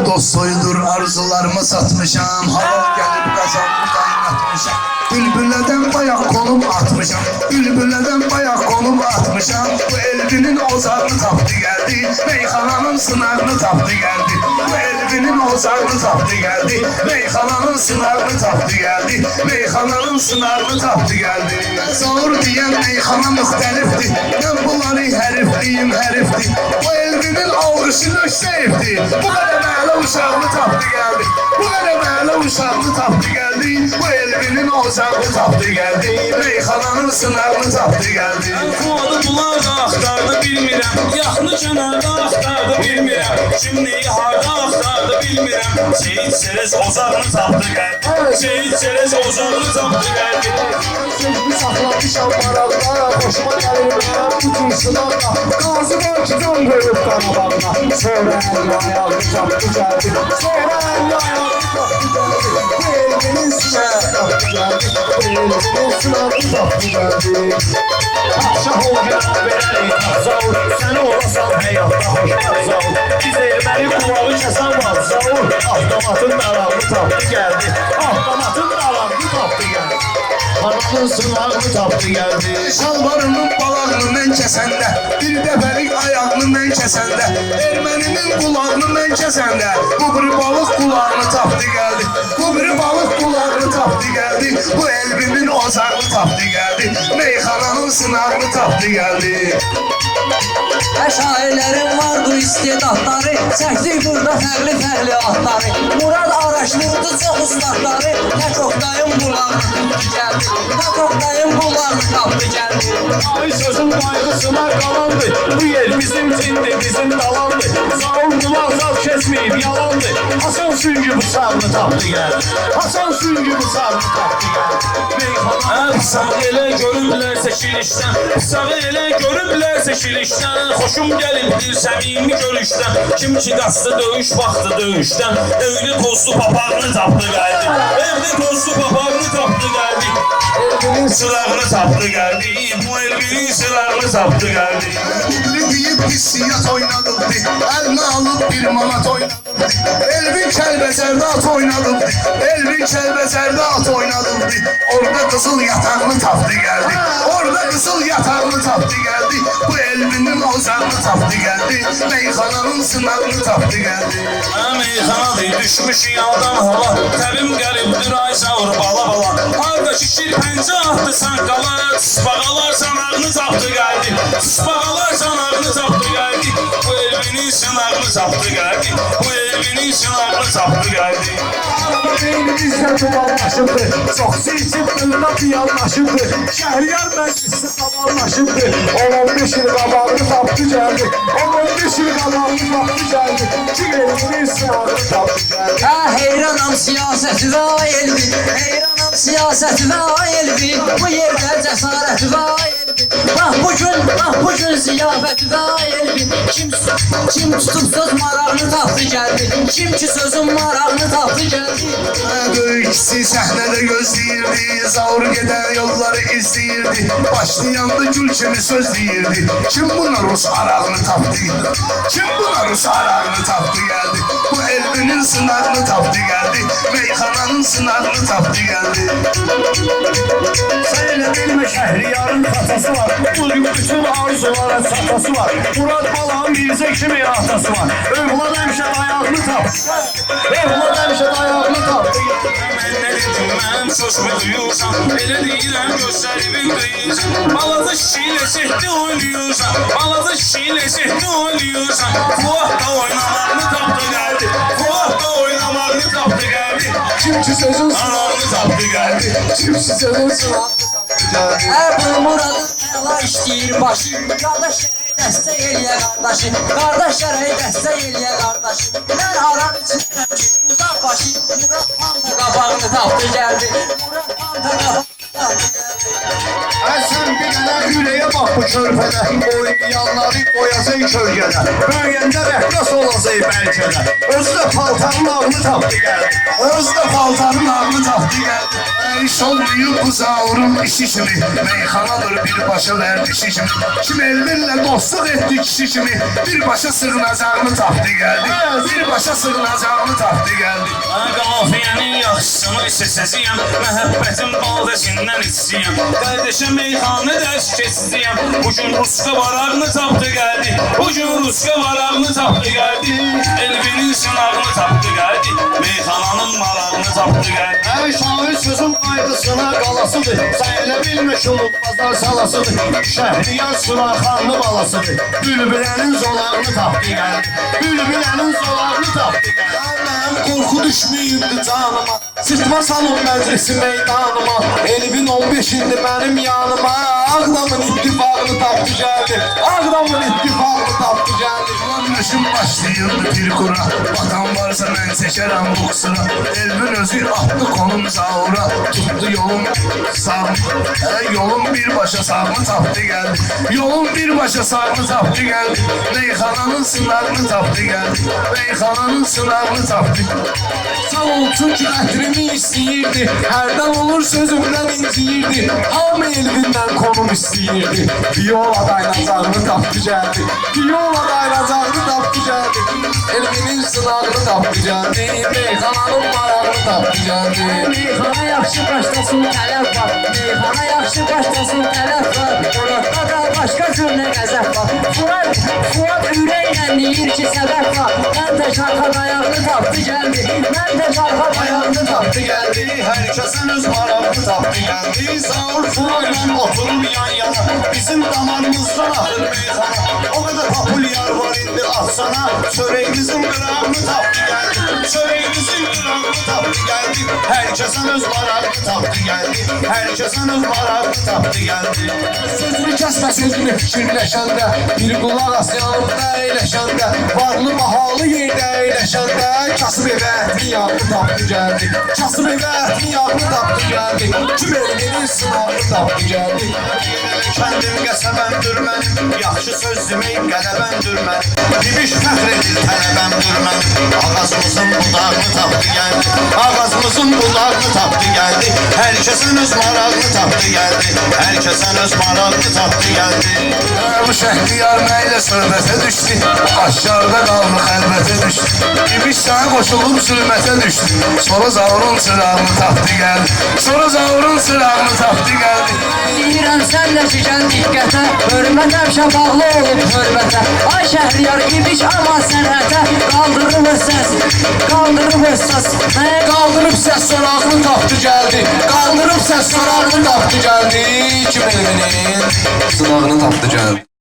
dost soyudur arzularımı satmışam. Hava gelip kazandı kaynatmışam. Bülbüllerden bayak konum atmışam. Bülbüllerden bayak konum atmışam. Bu elbinin ozarını taptı geldi. Meyhananın sınavını taptı geldi. Bu elbinin ozarını taptı geldi. Meyhananın sınavını taptı geldi. Meyhananın sınavını taptı geldi. Sağır diyen meyhana müxtəlifdir. Ben bunları herifliyim herifdir. Bu elbinin algışı nöşseyifdir. Bu kadar mələ uşağını taptı geldi. Bu kadar mələ uşağını taptı geldi. Bu elbinin ozarını taptı geldi. Meyhananın sınavını taptı geldi. Fuadı bularda axtardı bilmirəm. Yaxını kənarda axtardı bilmirəm. Kimliyi harda axtardı bilmirəm. Seyit Çerez ozarını taptı geldi. Seyit Çerez ozarını taptı geldi. Sözümü saxlamışam maraqda. Hoşuma gəlir mənə bütün sınavda. Qazi var ki can qoyub qarabağına. Sonra əlli ayağını tapdı gəldi. Sonra əlli ayağını tapdı gəldi. Bu elbinin sınavı tapdı geldi. Bu elbinin sınavı tapdı geldi. Şah ol cənab verərik Afzaur. Sən olasan həyatda xoşbəxt zaur. Biz erməni qulağı kəsən var zaur. Avtomatın darağını tapdı gəldi. Avtomatın darağını tapdı gəldi. Ananın sınavını tapdı geldi. Şalvarının balağını mən kəsəndə, bir dəfəlik ayağını mən kəsəndə, erməninin qulağını mən kəsəndə, bu bir balıq qulağını tapdı geldi. Bu bir balıq qulağını tapdı geldi. Bu elbimin ozarını tapdı geldi. Meyxananın sınavını tapdı geldi. Şairlerin vardı istedatları, çəkdik burada fərli atları. Murad araşdırdı çox ustadları, tək Oktayın bulağını tapdı gəldi. Tək Oktayın bulağını tapdı gəldi. Ay sözün qayğısına qalandı. Bu yer bizim cindir, bizim dalandı. Sağ kulaq zat kesmeyip yalandı. Hasan süngü bıçağını tapdı geldi. Hasan süngü bıçağını tapdı geldi. Bıçağı elə görüblərsə kilişdən. Bıçağı elə görüblərsə kilişdən. Xoşum gəlibdir səmimi görüşdən. Kim ki qaçdı döyüş vaxtı döyüşdən. Evli tozlu papağını tapdı gəldi. Evli tozlu papağını tapdı gəldi. Elbinin sılağını tapdı geldi. Bu elbinin sılağını tapdı geldi. Elbini deyip hissiyat oynadıbdı. Eline alıp bir manat oynadıbdı. Elbin kəlbəzərdə at oynadıbdı. Elbin kəlbəzərdə at oynadıbdı. Orada kızıl yatağını tapdı geldi. Orada kızıl yatağını tapdı geldi. Bu elbinin ozarını tapdı geldi. Meyxananın sınavını tapdı geldi. Meyxanadır düşmüş yandan hava. Təbim gəlibdir ay savur bala bala. Harda şişir pəncə atdı sanqalar. Sıspağalar sanağını tapdı geldi. Sıspağalar sanağını tapdı geldi. Bu elbinin sınavını tapdı geldi. Bu elbinin sınavını tapdı geldi. Beynimizdə tumallaşıbdı. Çox seçib qılına piyallaşıbdı. Şəhriyar məclisi tamallaşıbdı. 15 il qabağını tapdı gəldi. 15 il qabağını tapdı gəldi. Kim elbinin sınavını tapdı gəldi. Heyranam siyasəti və elbi, heyranam siyasəti və elbi. Bu yerdə cəsarəti və elbi. Bax bu gün ziyafəti və elbi. Kim tutub söz marağını tapdı gəldi. Kim ki sözün marağını tapdı gəldi. Böyük kişi səhnədə gözləyirdi. Zaur gedən yolları izləyirdi. Başlayanda gül kimi söz deyirdi. Kim buna Rus arağını tapdı? Kim buna Rus arağını tapdı geldi? Bu elbinin sınavını tapdı geldi. Meyxananın sınavını tapdı geldi. Sen elə bilmə Şəhriyarın xatası var. Bugün bütün arzulara çatası var. Murad Balağın Mirzə kimi atası var. Övlad həmişə ayağını tapdı. Övlad həmişə ayağını tapdı. Mən nə dedim mən sözümü duyursan. Elə deyirəm gözlərimin qıyırsan. Balaca şişiyle sehti oynuyorsan. Balaca şişiyle sehti oynuyorsan. Fuahda oynamağını tapdı geldi. Fuahda oynamağını tapdı geldi. Kim ki sözün Anağını tapdı geldi. Kim ki sözün sınavını tapdı geldi. Bu Muradın əla işləyir başı. Qardaşlara dəstək eləyə qardaşı. Qardaşlara dəstək eləyə qardaşı. Mən aram içinəm ki uzaq başı. Murad Panda qabağını tapdı gəldi. Murad Panda qabağını tapdı gəldi. Sən bir dənə ürəyə bax bu körpədə. Oyun Yanları qoyacaq kölgədə Böyüyəndə rəhqas olacaq bəlkə də Özü də paltarın ağını tapdı gəldi Öz de paltarın ağlı tahtı geldi. İş olmuyor bu zavrun işi kimi. Meyxanadır bir başa verdi şişimi. Kim ellerle dostluk etti kişi kimi. Bir başa sığınacağını tahtı geldi. Bir başa sığınacağını tahtı geldi. Qafiyənin yaxşısını seçəcəyəm Məhəbbətin badəsindən içsiyəm Qardeşə meyxanə dərs keçsiyəm Bugün Ruska varağını tapdı gəldi Bugün Ruska varağını tapdı gəldi Elbinin sınağını tapdı gəldi Meyxananın marağını tapdı gəldi Ey şahid sözün qaydısına qalasıdır Sən elə bilmiş unutmazlar salasıdır Şəhriyar Suraxanlı balasıdır Bülbülənin zolağını tapdı gəldi Bülbülənin zolağını tapdı gəldi Mənim qorxu düşməyibdi canıma Sırtma salon məclisi meydanıma Elvin 15-indi mənim yanıma Ağdamın ittifaqını tapdı gəldi Ağdamın ittifaqını tapdı gəldi Ulan yaşım başlayırdı bir kura. Vatan varsa ben çekerim bu kusura. Elbin özü attı konum zavura. Tuttu yolum sağ. Yolum bir başa sağını taptı geldi. Yolum bir başa sağını taptı geldi. Meyxananın sınavını taptı geldi. Meyxananın sınavını taptı. Sağ olsun ki qətrimi istəyirdi Hərdən olur sözümdən inciyirdi Hamı Elvindən konum istəyirdi Viola dayanacağını tapdı gəldi Viola dayanacağını tapdı gəldi Elvinin sınağını tapdı gəldi Meyxananın marağını tapdı gəldi Meyxana yaxşı başlasın tələb var Meyxana yaxşı başlasın tələb var Muradda da başqa cür nə qəzəb var Fuad ürəklə deyir ki səbəb var Mən də şarxad ayağını tapdı gəldi Mən də şarxad ayağını tapdı gəldi Hər kəsən öz marağını tapdı gəldi Zaur Fularla oturur yan yana Bizim damarımızdan axır meyxana O qədər populyar var indi axsana Çörəyimizin qırağını tapdı gəldi Çörəyimizin qırağını tapdı gəldi Hər kəsən öz marağını tapdı gəldi Hər kəsən öz marağını tapdı gəldi Sözünü kəsmə sözünü fikirləşəndə Bir qulaq as yanımda əyləşəndə Varlı bahalı yerdə əyləşəndə Kasıb evə ətli yağını tapdı gəldi Kasıb evə ətli yağını tapdı gəldi Kim elinin sınavını tapdı gəldi Kəndim qəsəbəndir mənim Yaxşı söz demək qələbəndir mənim Dibiş fəxr edir tələbəmdir mənim Ağazımızın budağını tapdı gəldi Ağazımızın budağını tapdı gəldi Hər kəsən öz marağını tapdı gəldi Hər kəsən öz marağını tapdı gəldi Bu şəhriyar məylə söhbətə düşdü. Aşağıda qaldı xəlbətə düşdü. İbiş sana qoşulub zülmətə düşdü. Sonra zavrun çırağını tapdı gəldi. Sonra zavrun çırağını tapdı gəldi. Deyirəm sən də şişən diqqətə Hörmət həmşə bağlı olub hörmətə Ay Şəhriyar ibiş ama sənətə Qaldırıb öz səs Qaldırıb öz səs Qaldırıb səs sorağını tapdı gəldi Qaldırıb səs sorağını tapdı gəldi Kim elinin sınağını tapdı gəldi